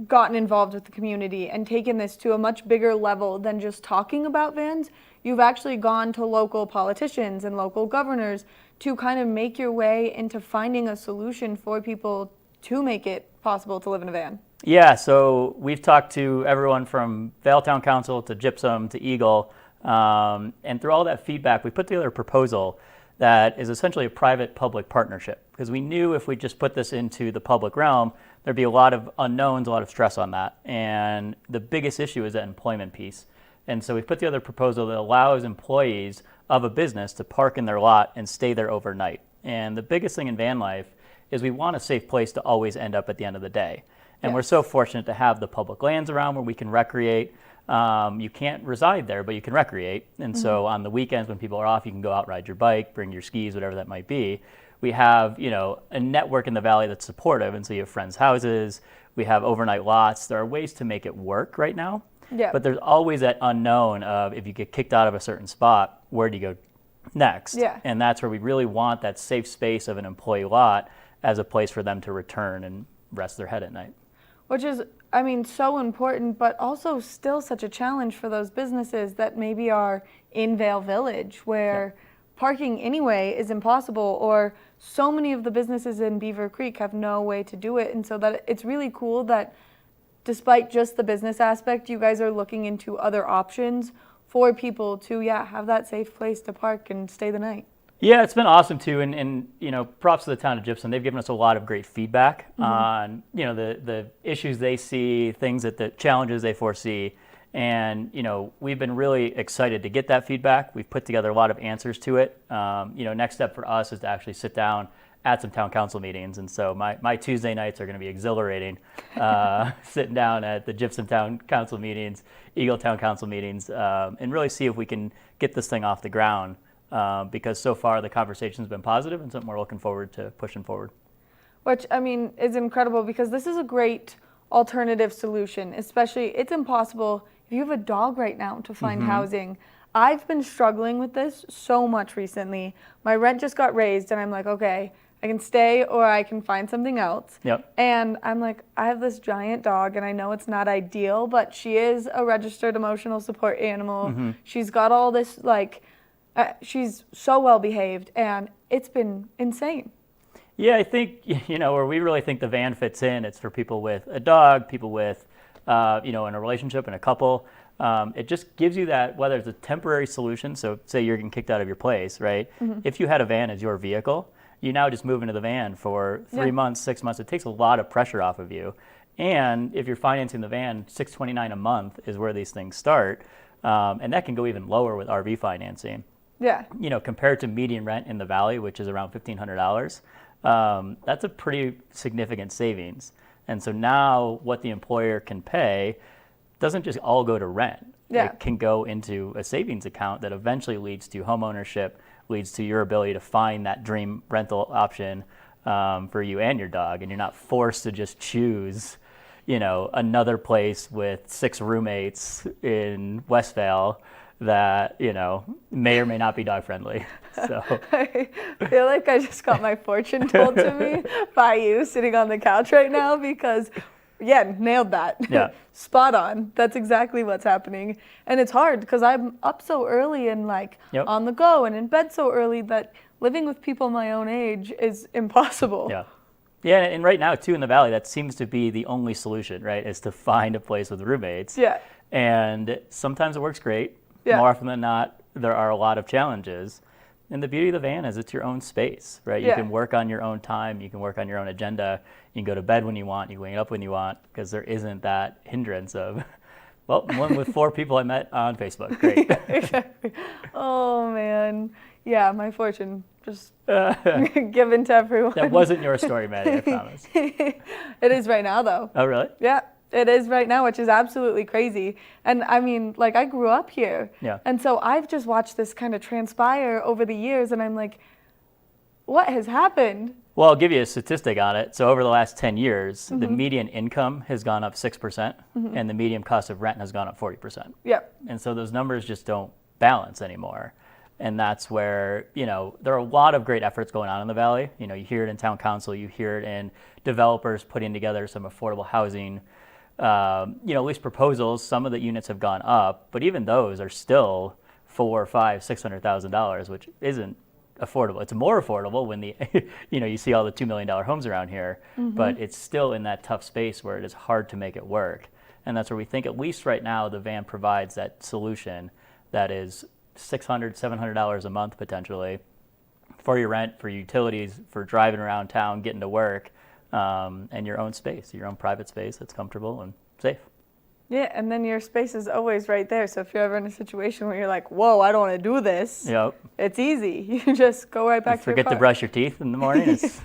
gotten involved with the community and taken this to a much bigger level than just talking about vans. You've actually gone to local politicians and local governors to kind of make your way into finding a solution for people to make it possible to live in a van. Yeah, so we've talked to everyone from Vail Town Council to Gypsum to Eagle, and through all that feedback, we put together a proposal that is essentially a private-public partnership, because we knew if we just put this into the public realm, there'd be a lot of unknowns, a lot of stress on that. And the biggest issue is that employment piece. And so we put together a proposal that allows employees of a business to park in their lot and stay there overnight. And the biggest thing in van life is we want a safe place to always end up at the end of the day. And we're so fortunate to have the public lands around where we can recreate. You can't reside there, but you can recreate. And so on the weekends when people are off, you can go out, ride your bike, bring your skis, whatever that might be. We have, a network in the valley that's supportive. And so you have friends' houses, we have overnight lots. There are ways to make it work right now. Yeah. But there's always that unknown of if you get kicked out of a certain spot, where do you go next? Yeah. And that's where we really want that safe space of an employee lot as a place for them to return and rest their head at night. Which is, so important, but also still such a challenge for those businesses that maybe are in Vail Village, where parking anyway is impossible, or so many of the businesses in Beaver Creek have no way to do it. And so that it's really cool that despite just the business aspect, you guys are looking into other options for people to, have that safe place to park and stay the night. Yeah, it's been awesome too, and props to the town of Gypsum. They've given us a lot of great feedback on the issues they see, the challenges they foresee, and we've been really excited to get that feedback. We've put together a lot of answers to it. Next step for us is to actually sit down at some town council meetings, and so my Tuesday nights are going to be exhilarating. Sitting down at the Gypsum Town Council meetings, Eagle Town Council meetings, and really see if we can get this thing off the ground. Because so far the conversation's been positive and something we're looking forward to pushing forward. Which, is incredible, because this is a great alternative solution, especially it's impossible if you have a dog right now to find housing. I've been struggling with this so much recently. My rent just got raised and I'm like, okay, I can stay or I can find something else. Yep. And I'm like, I have this giant dog and I know it's not ideal, but she is a registered emotional support animal. She's got all this she's so well behaved, and it's been insane. Yeah, I think, where we really think the van fits in, it's for people with a dog, people with, in a relationship and a couple. It just gives you that, whether it's a temporary solution, so say you're getting kicked out of your place, right? If you had a van as your vehicle, you now just move into the van for 3 months, 6 months. It takes a lot of pressure off of you. And if you're financing the van, $629 a month is where these things start. And that can go even lower with RV financing. Yeah. Compared to median rent in the valley, which is around $1,500, that's a pretty significant savings. And so now what the employer can pay doesn't just all go to rent. Yeah. It can go into a savings account that eventually leads to home ownership, leads to your ability to find that dream rental option for you and your dog. And you're not forced to just choose, another place with 6 roommates in West Vail that, may or may not be dog friendly. So I feel like I just got my fortune told to me by you sitting on the couch right now, because nailed that. Yeah. Spot on. That's exactly what's happening. And it's hard because I'm up so early and on the go and in bed so early that living with people my own age is impossible. Yeah. Yeah, and right now too in the valley, that seems to be the only solution, right? Is to find a place with roommates. Yeah. And sometimes it works great. Yeah. More often than not, there are a lot of challenges. And the beauty of the van is it's your own space, right? You can work on your own time. You can work on your own agenda. You can go to bed when you want. You can wake up when you want, because there isn't that hindrance of, one with 4 people I met on Facebook. Great. Exactly. Oh, man. Yeah, my fortune just given to everyone. That wasn't your story, Maddie, I promise. It is right now, though. Oh, really? Yeah. It is right now, which is absolutely crazy. And I grew up here. Yeah. And so I've just watched this kind of transpire over the years, and I'm like, what has happened? Well, I'll give you a statistic on it. So over the last 10 years, the median income has gone up 6%, and the median cost of rent has gone up 40%. Yep. And so those numbers just don't balance anymore. And that's where, there are a lot of great efforts going on in the valley. You hear it in town council, you hear it in developers putting together some affordable housing, at least proposals. Some of the units have gone up, but even those are still $400,000, $500,000, $600,000, which isn't affordable. It's more affordable when you see all the $2 million homes around here, but it's still in that tough space where it is hard to make it work. And that's where we think, at least right now, the van provides that solution that is $600, $700 a month potentially for your rent, for utilities, for driving around town, getting to work, and your own space, your own private space that's comfortable and safe. Yeah, and then your space is always right there. So if you're ever in a situation where you're like, whoa, I don't want to do this, it's easy. You just go right back to your car. Forget to brush your teeth in the morning. It's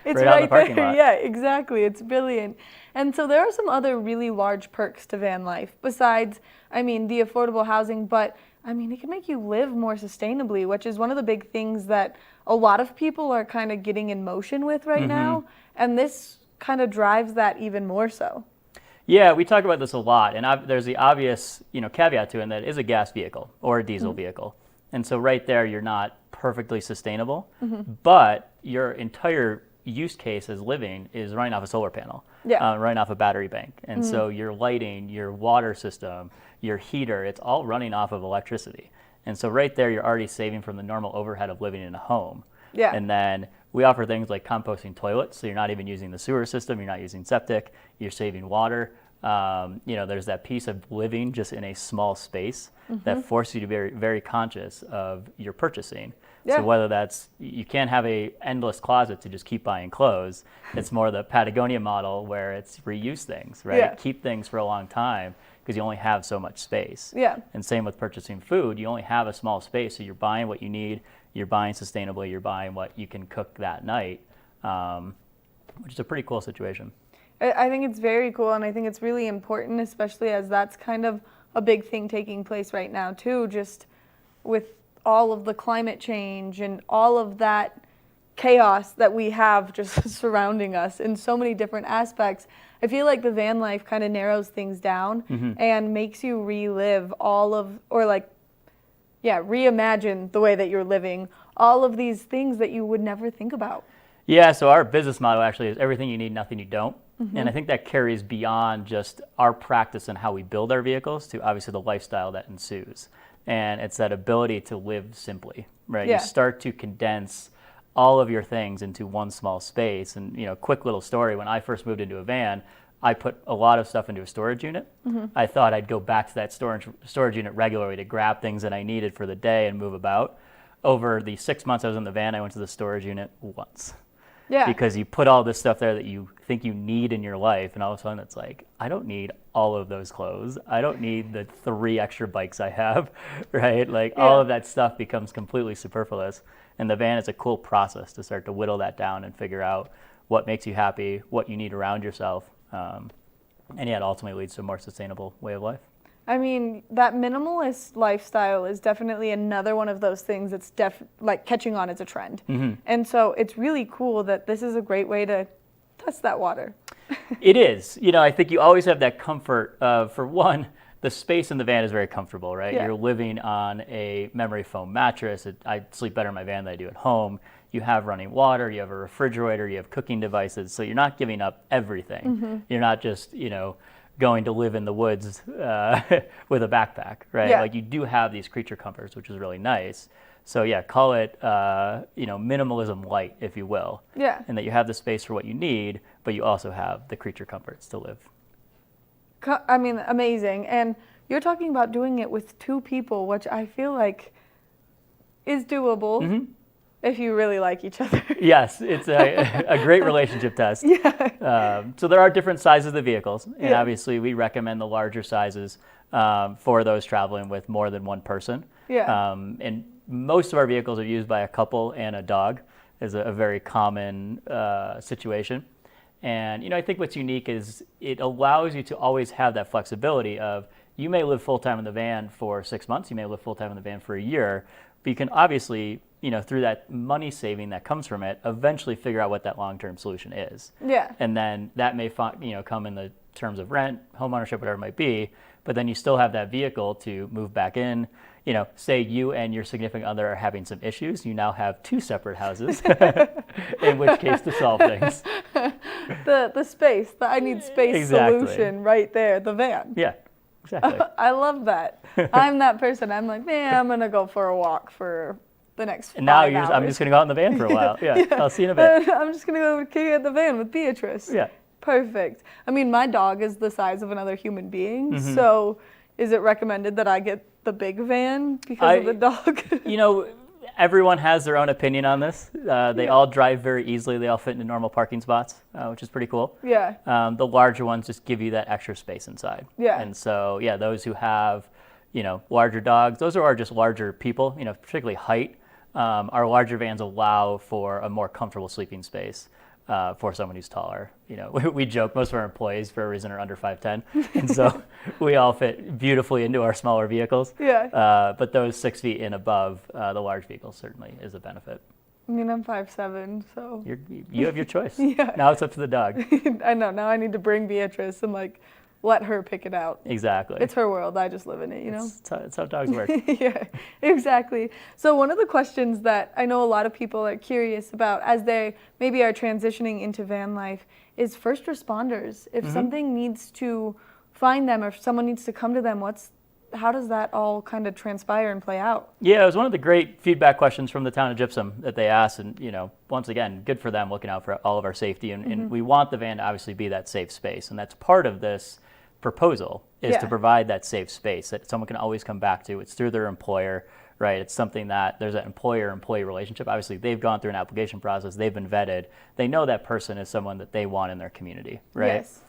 It's right out in the parking there. lot. Yeah, exactly. It's brilliant. And so there are some other really large perks to van life besides, I mean, the affordable housing, but I mean, it can make you live more sustainably, which is one of the big things that a lot of people are kind of getting in motion with right now. And this kind of drives that even more so. Yeah, we talk about this a lot, and there's the obvious, caveat to it, and that it is a gas vehicle or a diesel vehicle. And so right there, you're not perfectly sustainable, but your entire use case as living is running off a solar panel, running off a battery bank. And so your lighting, your water system, your heater, it's all running off of electricity. And so right there, you're already saving from the normal overhead of living in a home. Yeah. And then we offer things like composting toilets, so you're not even using the sewer system, you're not using septic, you're saving water. There's that piece of living just in a small space that forces you to be very, very conscious of your purchasing. Yeah. So whether that's, you can't have a endless closet to just keep buying clothes. It's more the Patagonia model where it's reuse things, right? Yeah. Keep things for a long time because you only have so much space. Yeah. And same with purchasing food. You only have a small space, so you're buying what you need, you're buying sustainably, you're buying what you can cook that night, which is a pretty cool situation. I think it's very cool, and I think it's really important, especially as that's kind of a big thing taking place right now too, just with all of the climate change and all of that chaos that we have just surrounding us in so many different aspects. I feel like the van life kind of narrows things down and makes you relive all of, reimagine the way that you're living, all of these things that you would never think about. Yeah, so our business model actually is everything you need, nothing you don't. And I think that carries beyond just our practice and how we build our vehicles to obviously the lifestyle that ensues. And it's that ability to live simply, right? Yeah. You start to condense all of your things into one small space. And, quick little story, when I first moved into a van, I put a lot of stuff into a storage unit. I thought I'd go back to that storage unit regularly to grab things that I needed for the day and move about. Over the 6 months I was in the van, I went to the storage unit once. Yeah. Because you put all this stuff there that you think you need in your life, and all of a sudden it's like, I don't need all of those clothes. I don't need the 3 extra bikes I have, right? Like all of that stuff becomes completely superfluous. And the van is a cool process to start to whittle that down and figure out what makes you happy, what you need around yourself. And it ultimately leads to a more sustainable way of life. I mean, that minimalist lifestyle is definitely another one of those things that's catching on as a trend. And so it's really cool that this is a great way to test that water. It is. I think you always have that comfort of, for one, the space in the van is very comfortable, right? Yeah. You're living on a memory foam mattress. I sleep better in my van than I do at home. You have running water, you have a refrigerator, you have cooking devices, so you're not giving up everything. You're not just, going to live in the woods with a backpack, right? Yeah. Like you do have these creature comforts, which is really nice. So yeah, call it, minimalism light, if you will. Yeah. And that you have the space for what you need, but you also have the creature comforts to live. I mean, amazing. And you're talking about doing it with 2 people, which I feel like is doable if you really like each other. Yes, it's a great relationship test. Yeah. So there are different sizes of the vehicles, and obviously we recommend the larger sizes for those traveling with more than one person. Yeah. And most of our vehicles are used by a couple and a dog, is a very common situation. And I think what's unique is it allows you to always have that flexibility of, you may live full-time in the van for 6 months, you may live full-time in the van for a year, but you can obviously, through that money saving that comes from it, eventually figure out what that long-term solution is. Yeah. And then that may come in the terms of rent, home ownership, whatever it might be, but then you still have that vehicle to move back in. Say you and your significant other are having some issues, you now have 2 separate houses, in which case to solve things. The space, the I need space solution right there, the van. Yeah, exactly. I love that. I'm that person. I'm like, man, I'm going to go for a walk for the next 5 And now hours. I'm just going to go out in the van for a while. Yeah. I'll see you in a bit. I'm just going to go kick at the van with Beatrice. Yeah. Perfect. I mean, my dog is the size of another human being, so is it recommended that I get the big van because of the dog? everyone has their own opinion on this. They all drive very easily. They all fit into normal parking spots, which is pretty cool. Yeah. The larger ones just give you that extra space inside. Yeah. And so, yeah, those who have, larger dogs, those are just larger people, particularly height. Our larger vans allow for a more comfortable sleeping space for someone who's taller. We joke most of our employees, for a reason, are under 5'10", and so we all fit beautifully into our smaller vehicles. Yeah. But those 6 feet and above, the large vehicles certainly is a benefit. I mean, I'm 5'7", so. You have your choice. Yeah. Now it's up to the dog. I know. Now I need to bring Beatrice and let her pick it out. Exactly. It's her world. I just live in it, It's how dogs work. Yeah, exactly. So one of the questions that I know a lot of people are curious about as they maybe are transitioning into van life is first responders. If something needs to find them or if someone needs to come to them, how does that all kind of transpire and play out? Yeah, it was one of the great feedback questions from the town of Gypsum that they asked, and once again, good for them looking out for all of our safety, and we want the van to obviously be that safe space, and that's part of this proposal is to provide that safe space that someone can always come back to. It's through their employer, right? It's something that there's an employer-employee relationship. Obviously, they've gone through an application process. They've been vetted. They know that person is someone that they want in their community, right? Yes.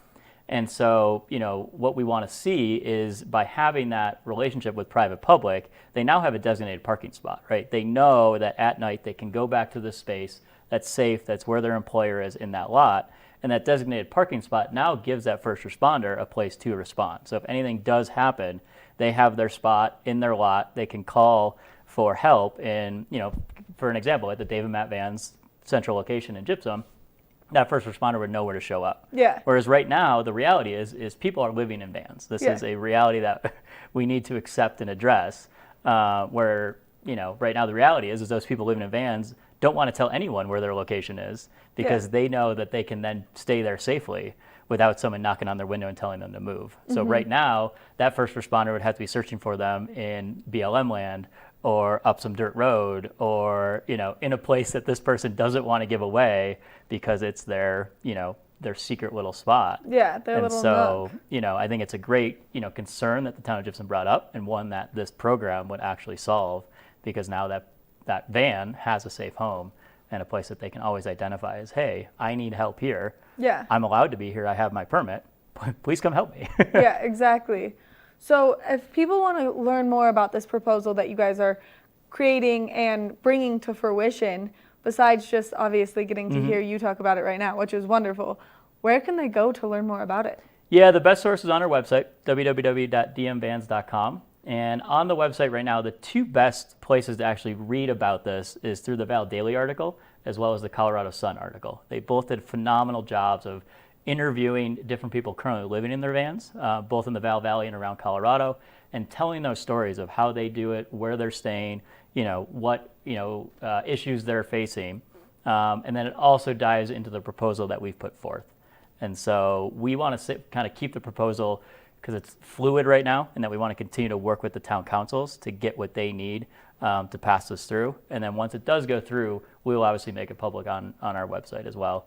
And so, what we want to see is by having that relationship with private-public, they now have a designated parking spot, right? They know that at night they can go back to this space that's safe, that's where their employer is in that lot. And that designated parking spot now gives that first responder a place to respond. So if anything does happen, they have their spot in their lot. They can call for help. And, for an example, at the Dave and Matt Vans central location in Gypsum, that first responder would know where to show up. Yeah. Whereas right now, the reality is people are living in vans. This is a reality that we need to accept and address. Where, right now the reality is those people living in vans don't want to tell anyone where their location is because they know that they can then stay there safely without someone knocking on their window and telling them to move. So right now, that first responder would have to be searching for them in BLM land or up some dirt road or, in a place that this person doesn't want to give away because it's their secret little spot. Yeah, their and little so, nook. I think it's a great, concern that the town of Gypsum brought up and one that this program would actually solve because now that van has a safe home and a place that they can always identify as, hey, I need help here. Yeah. I'm allowed to be here. I have my permit. Please come help me. Yeah, exactly. So if people want to learn more about this proposal that you guys are creating and bringing to fruition, besides just obviously getting to hear you talk about it right now, which is wonderful, where can they go to learn more about it? Yeah, the best source is on our website, www.dmvans.com. And on the website right now, the two best places to actually read about this is through the Val Daily article as well as the Colorado Sun article. They both did phenomenal jobs of interviewing different people currently living in their vans, both in the Vail Valley and around Colorado, and telling those stories of how they do it, where they're staying, what issues they're facing. And then it also dives into the proposal that we've put forth. And so we want to kind of keep the proposal because it's fluid right now, and that we want to continue to work with the town councils to get what they need to pass this through. And then once it does go through, we will obviously make it public on our website as well,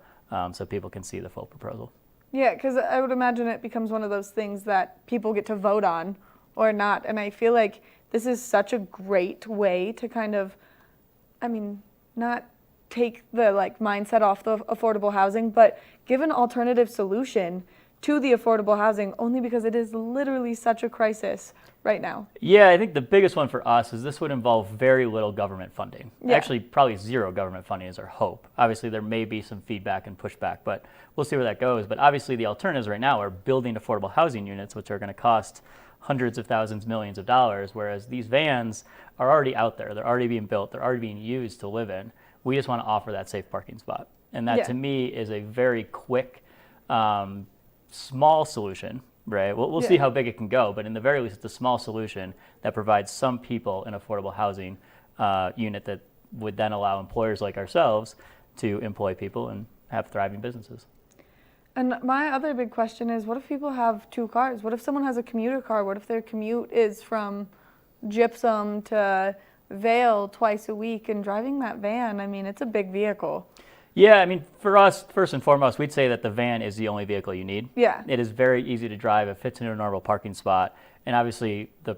so people can see the full proposal. Yeah, because I would imagine it becomes one of those things that people get to vote on or not. And I feel like this is such a great way to kind of, not take the mindset off the affordable housing, but give an alternative solution to the affordable housing, only because it is literally such a crisis right now. Yeah, I think the biggest one for us is this would involve very little government funding. Yeah. Actually, probably zero government funding is our hope. Obviously, there may be some feedback and pushback, but we'll see where that goes. But obviously, the alternatives right now are building affordable housing units, which are going to cost hundreds of thousands, millions of dollars, whereas these vans are already out there. They're already being built. They're already being used to live in. We just want to offer that safe parking spot. And that, to me, is a very quick, small solution, right? We'll see how big it can go, but in the very least, it's a small solution that provides some people an affordable housing unit that would then allow employers like ourselves to employ people and have thriving businesses. And my other big question is, what if people have two cars? What if someone has a commuter car? What if their commute is from Gypsum to Vail twice a week and driving that van? It's a big vehicle. Yeah, for us, first and foremost, we'd say that the van is the only vehicle you need. Yeah. It is very easy to drive. It fits into a normal parking spot. And obviously, the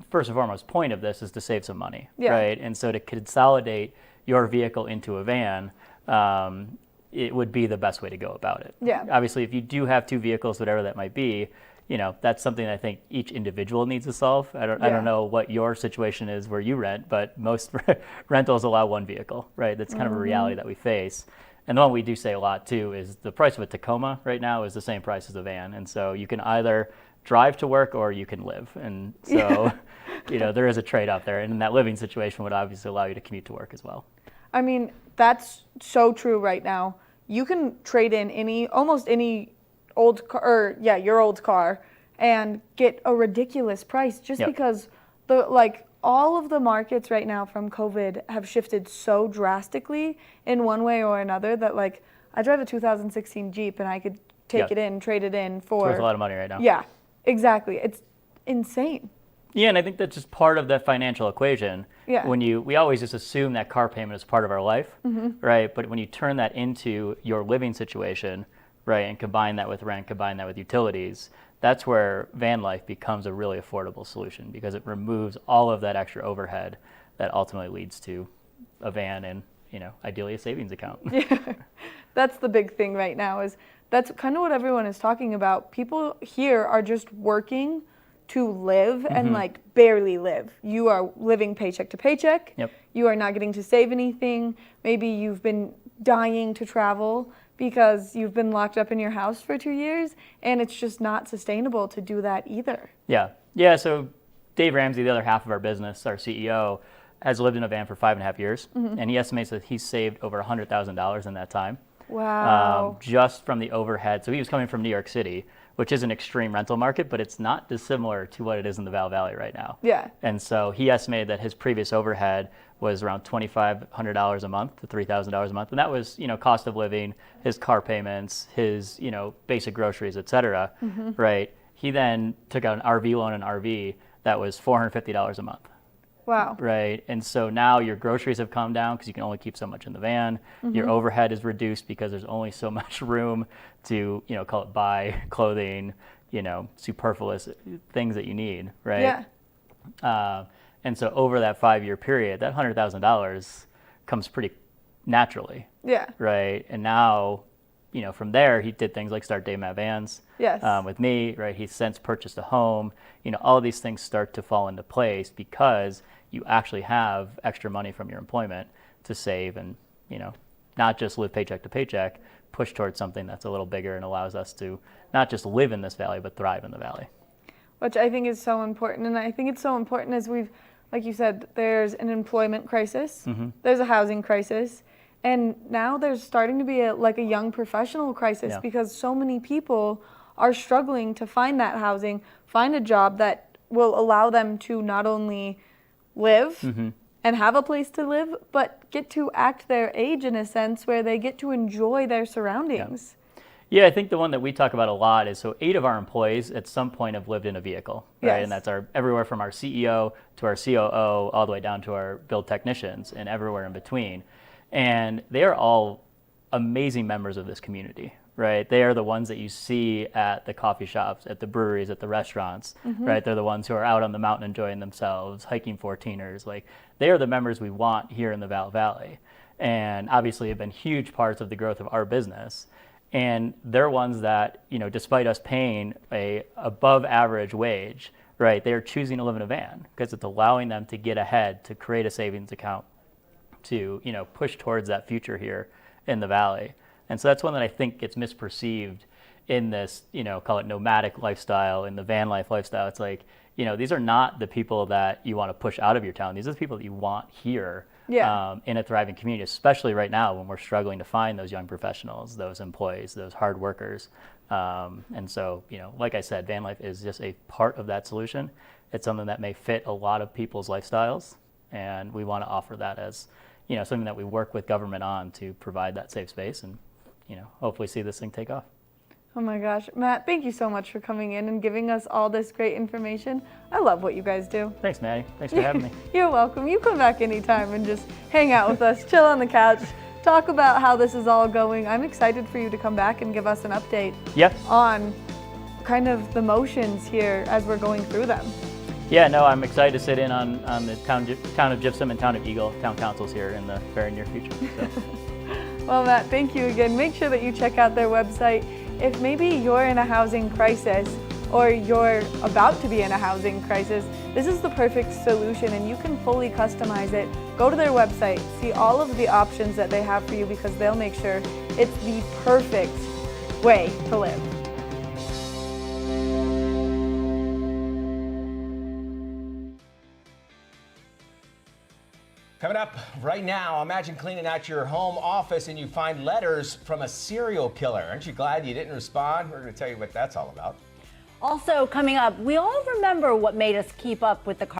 first and foremost point of this is to save some money, Yeah. right? And so to consolidate your vehicle into a van, it would be the best way to go about it. Yeah. Obviously, if you do have two vehicles, whatever that might be, that's something I think each individual needs to solve. I don't know what your situation is where you rent, but most rentals allow one vehicle, right? That's kind of a reality that we face. And the one we do say a lot too is the price of a Tacoma right now is the same price as a van. And so you can either drive to work or you can live. And so, there is a trade-off there. And that living situation would obviously allow you to commute to work as well. I mean, that's so true right now. You can trade in almost any old car, or your old car, and get a ridiculous price just because all of the markets right now from COVID have shifted so drastically in one way or another that I drive a 2016 Jeep and I could take it in, trade it in for. It's worth a lot of money right now. Yeah, exactly. It's insane. Yeah, and I think that's just part of the financial equation. Yeah. We always just assume that car payment is part of our life, right? But when you turn that into your living situation, right, and combine that with rent, combine that with utilities, that's where van life becomes a really affordable solution because it removes all of that extra overhead that ultimately leads to a van and, ideally a savings account. Yeah, that's the big thing right now that's kind of what everyone is talking about. People here are just working to live and barely live. You are living paycheck to paycheck. Yep. You are not getting to save anything. Maybe you've been dying to travel because you've been locked up in your house for 2 years, and it's just not sustainable to do that either. Yeah, so Dave Ramsey, the other half of our business, our CEO, has lived in a van for 5.5 years, and he estimates that he's saved over $100,000 in that time. Wow. Just from the overhead. So he was coming from New York City, which is an extreme rental market, but it's not dissimilar to what it is in the Vail Valley right now. Yeah. And so he estimated that his previous overhead was around $2,500 a month to $3,000 a month. And that was, cost of living, his car payments, his, basic groceries, et cetera, right? He then took out an RV loan, that was $450 a month. Wow. Right. And so now your groceries have come down because you can only keep so much in the van. Your overhead is reduced because there's only so much room to, call it buy clothing, superfluous things that you need. Right. Yeah. And so over that 5-year period, that $100,000 comes pretty naturally. Yeah. Right. And now, from there, he did things like start Dave Matt Vans with me. Right. He's since purchased a home. All of these things start to fall into place because you actually have extra money from your employment to save and, not just live paycheck to paycheck, push towards something that's a little bigger and allows us to not just live in this valley, but thrive in the valley. Which I think is so important. And I think it's so important as like you said, there's an employment crisis, there's a housing crisis, and now there's starting to be a young professional crisis because so many people are struggling to find that housing, find a job that will allow them to not only live and have a place to live, but get to act their age in a sense where they get to enjoy their surroundings. Yeah, I think the one that we talk about a lot is 8 of our employees at some point have lived in a vehicle, right? Yes. And that's everywhere from our CEO to our COO all the way down to our build technicians and everywhere in between. And they are all amazing members of this community, right? They are the ones that you see at the coffee shops, at the breweries, at the restaurants, right? They're the ones who are out on the mountain enjoying themselves, hiking 14ers. They are the members we want here in the Vail Valley. And obviously have been huge parts of the growth of our business. And they're ones that, despite us paying a above average wage, right, they're choosing to live in a van because it's allowing them to get ahead, to create a savings account, to, push towards that future here in the valley. And so that's one that I think gets misperceived in this, call it nomadic lifestyle, in the van life lifestyle. It's these are not the people that you want to push out of your town. These are the people that you want here. In a thriving community, especially right now when we're struggling to find those young professionals, those employees, those hard workers. And so, like I said, van life is just a part of that solution. It's something that may fit a lot of people's lifestyles, and we want to offer that as, something that we work with government on to provide that safe space and, hopefully see this thing take off. Oh my gosh. Matt, thank you so much for coming in and giving us all this great information. I love what you guys do. Thanks, Maddie. Thanks for having me. You're welcome. You come back anytime and just hang out with us, chill on the couch, talk about how this is all going. I'm excited for you to come back and give us an update on kind of the motions here as we're going through them. Yeah, no, I'm excited to sit in on the town of Gypsum and town of Eagle town councils here in the very near future. So. Well, Matt, thank you again. Make sure that you check out their website. If maybe you're in a housing crisis or you're about to be in a housing crisis, this is the perfect solution and you can fully customize it. Go to their website, see all of the options that they have for you because they'll make sure it's the perfect way to live. Coming up right now, imagine cleaning out your home office and you find letters from a serial killer. Aren't you glad you didn't respond? We're going to tell you what that's all about. Also coming up, we all remember what made us keep up with the